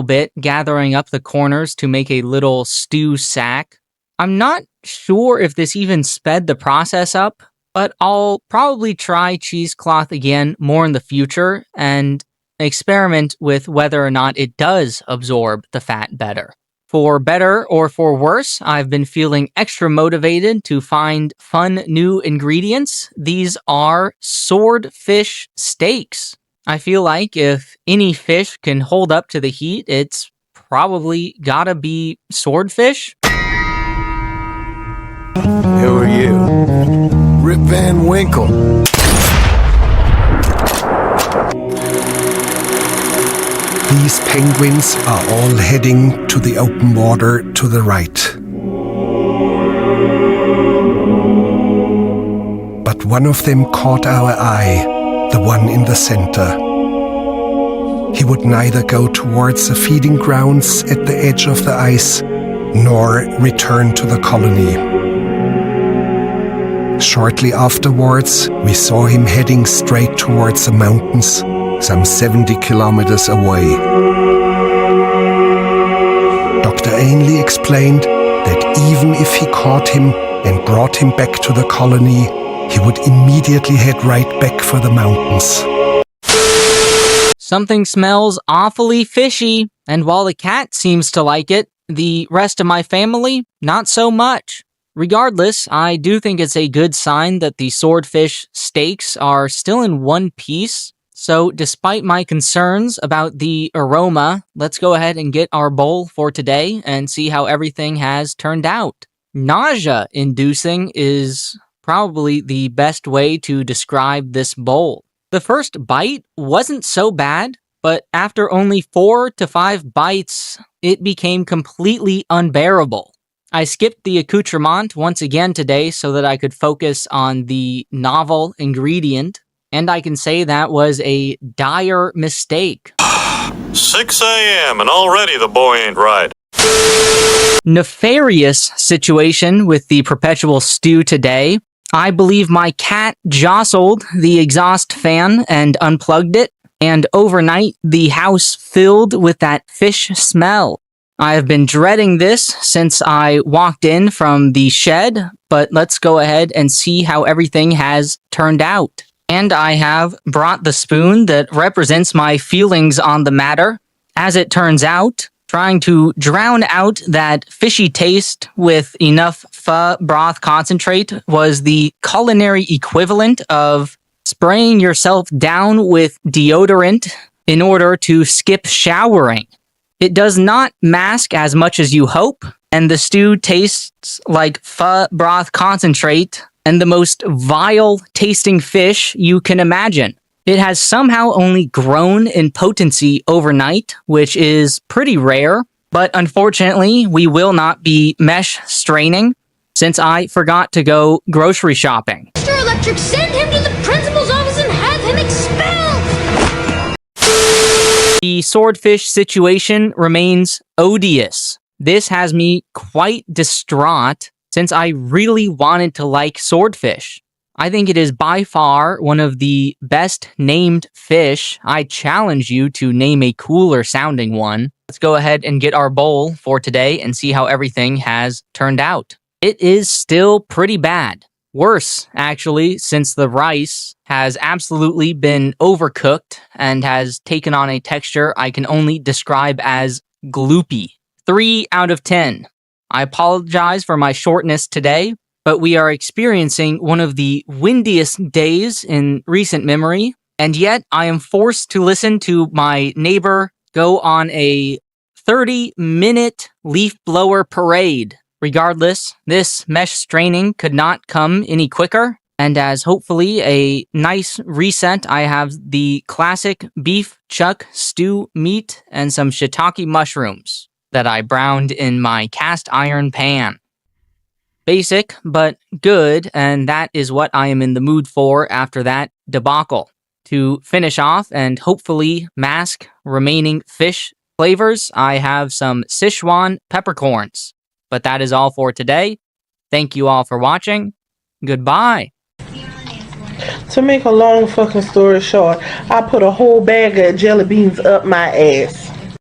bit, gathering up the corners to make a little stew sack. I'm not sure if this even sped the process up, but I'll probably try cheesecloth again more in the future and experiment with whether or not it does absorb the fat better. For better or for worse, I've been feeling extra motivated to find fun new ingredients. These are swordfish steaks. I feel like if any fish can hold up to the heat, it's probably gotta be swordfish. Who are you? Rip Van Winkle. These penguins are all heading to the open water to the right. But one of them caught our eye, the one in the center. He would neither go towards the feeding grounds at the edge of the ice, nor return to the colony. Shortly afterwards, we saw him heading straight towards the mountains, some 70 kilometers away. Dr. Ainley explained that even if he caught him and brought him back to the colony, he would immediately head right back for the mountains. Something smells awfully fishy, and while the cat seems to like it, the rest of my family, not so much. Regardless, I do think it's a good sign that the swordfish steaks are still in one piece. So despite my concerns about the aroma, let's go ahead and get our bowl for today and see how everything has turned out. Nausea-inducing is probably the best way to describe this bowl. The first bite wasn't so bad, but after only 4 to 5 bites, it became completely unbearable. I skipped the accoutrement once again today so that I could focus on the novel ingredient, and I can say that was a dire mistake. 6 a.m. and already the boy ain't right. Nefarious situation with the Perpetual Stew today. I believe my cat jostled the exhaust fan and unplugged it, and overnight the house filled with that fish smell. I have been dreading this since I walked in from the shed, but let's go ahead and see how everything has turned out. And I have brought the spoon that represents my feelings on the matter. As it turns out, trying to drown out that fishy taste with enough pho broth concentrate was the culinary equivalent of spraying yourself down with deodorant in order to skip showering. It does not mask as much as you hope, and the stew tastes like pho broth concentrate and the most vile tasting fish you can imagine. It has somehow only grown in potency overnight, which is pretty rare, but unfortunately we will not be mesh straining since I forgot to go grocery shopping. Mr. Electric, send him to the principal's office and have him expelled! The swordfish situation remains odious. This has me quite distraught since I really wanted to like swordfish. I think it is by far one of the best named fish. I challenge you to name a cooler sounding one. Let's go ahead and get our bowl for today and see how everything has turned out. It is still pretty bad. Worse, actually, since the rice has absolutely been overcooked and has taken on a texture I can only describe as gloopy. 3 out of 10. I apologize for my shortness today, but we are experiencing one of the windiest days in recent memory, and yet I am forced to listen to my neighbor go on a 30-minute leaf blower parade. Regardless, this mesh straining could not come any quicker, and as hopefully a nice reset, I have the classic beef chuck stew meat and some shiitake mushrooms that I browned in my cast iron pan. Basic, but good, and that is what I am in the mood for after that debacle. To finish off and hopefully mask remaining fish flavors, I have some Sichuan peppercorns. But that is all for today. Thank you all for watching. Goodbye. To make a long fucking story short, I put a whole bag of jelly beans up my ass.